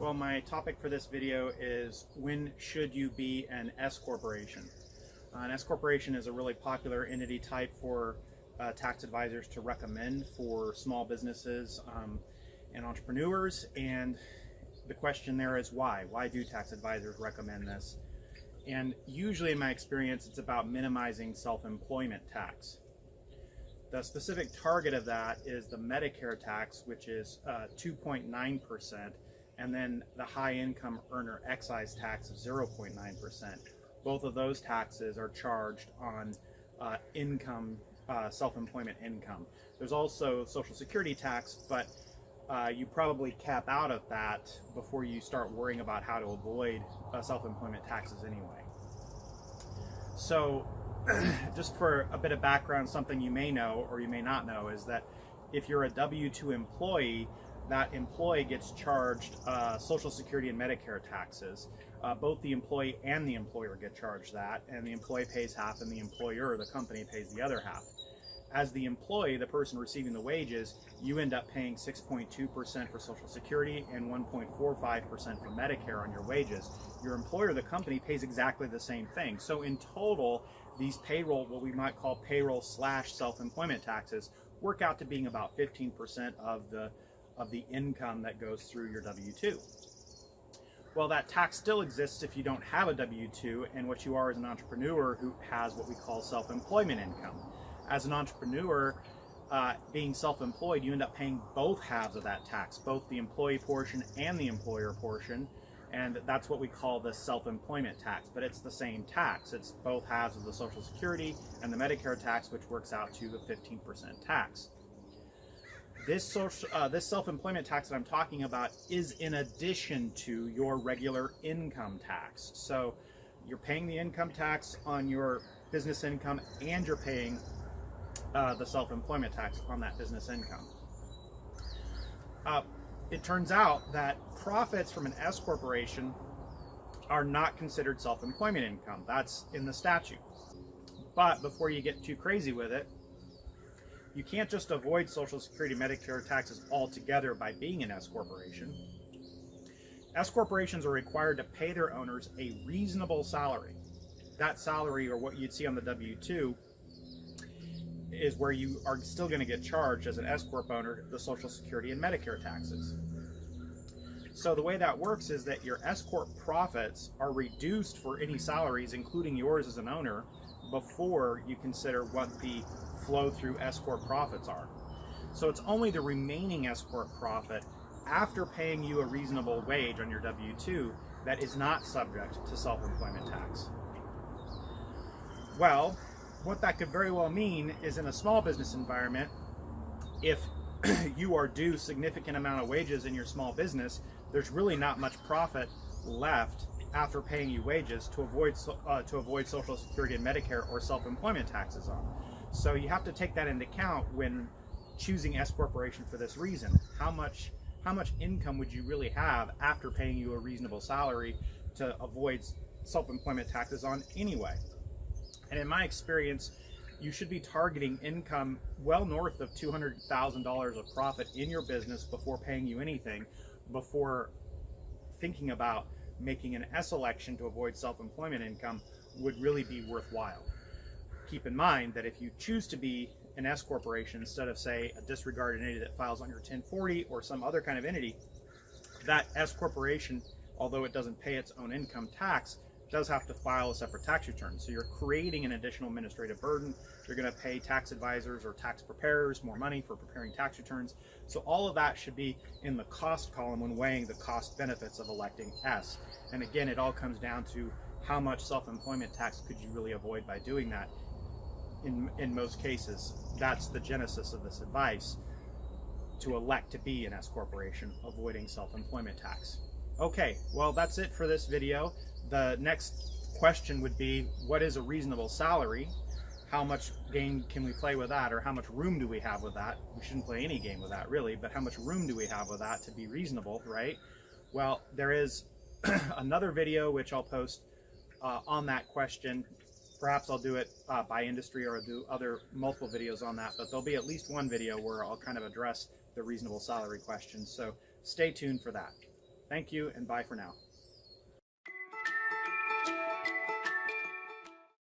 Well, my topic for this video is when should you be an S corporation? An S corporation is a really popular entity type for tax advisors to recommend for small businesses and entrepreneurs. And the question there is why? Why do tax advisors recommend this? And usually in my experience, it's about minimizing self-employment tax. The specific target of that is the Medicare tax, which is 2.9%, and then the high income earner excise tax of 0.9%. Both of those taxes are charged on income, self-employment income. There's also Social Security tax, but you probably cap out of that before you start worrying about how to avoid self-employment taxes anyway. So just for a bit of background, something you may know or you may not know is that if you're a W-2 employee, that employee gets charged Social Security and Medicare taxes. Both the employee and the employer get charged that, and the employee pays half and the employer, the company, pays the other half. As the employee, the person receiving the wages, you end up paying 6.2% for Social Security and 1.45% for Medicare on your wages. Your employer, the company, pays exactly the same thing. So in total, these payroll, what we might call payroll / self-employment taxes, work out to being about 15% of the income that goes through your W-2. Well, that tax still exists if you don't have a W-2, and what you are is an entrepreneur who has what we call self-employment income. As an entrepreneur, being self-employed, you end up paying both halves of that tax, both the employee portion and the employer portion, and that's what we call the self-employment tax. But it's the same tax. It's both halves of the Social Security and the Medicare tax, which works out to the 15% tax. This self-employment tax that I'm talking about is in addition to your regular income tax. So you're paying the income tax on your business income, and you're paying the self-employment tax on that business income. It turns out that profits from an S corporation are not considered self-employment income. That's in the statute. But before you get too crazy with it, you can't just avoid Social Security, Medicare taxes altogether by being an S corporation. S corporations are required to pay their owners a reasonable salary. That salary, or what you'd see on the W-2, is where you are still going to get charged as an S corp owner the Social Security and Medicare taxes. So the way that works is that your S corp profits are reduced for any salaries, including yours as an owner, before you consider what the flow through S corp profits are. So it's only the remaining S corp profit after paying you a reasonable wage on your W-2 that is not subject to self-employment tax. Well, what that could very well mean is in a small business environment, if you are due significant amount of wages in your small business, there's really not much profit left after paying you wages to avoid Social Security and Medicare or self-employment taxes on. So you have to take that into account when choosing S corporation for this reason. How much income would you really have after paying you a reasonable salary to avoid self-employment taxes on anyway? And in my experience, you should be targeting income well north of $200,000 of profit in your business before paying you anything, before thinking about making an S election to avoid self-employment income would really be worthwhile. Keep in mind that if you choose to be an S corporation instead of, say, a disregarded entity that files on your 1040 or some other kind of entity, that S corporation, although it doesn't pay its own income tax, does have to file a separate tax return. So you're creating an additional administrative burden. You're going to pay tax advisors or tax preparers more money for preparing tax returns. So all of that should be in the cost column when weighing the cost benefits of electing S. And again, it all comes down to how much self-employment tax could you really avoid by doing that. In most cases, that's the genesis of this advice, to elect to be an S corporation, avoiding self-employment tax. Okay, well, that's it for this video. The next question would be, what is a reasonable salary? How much game can we play with that, or how much room do we have with that? We shouldn't play any game with that, really, but how much room do we have with that to be reasonable, right? Well, there is another video which I'll post on that question. Perhaps I'll do it by industry, or I'll do multiple videos on that, but there'll be at least one video where I'll kind of address the reasonable salary question. So stay tuned for that. Thank you, and bye for now.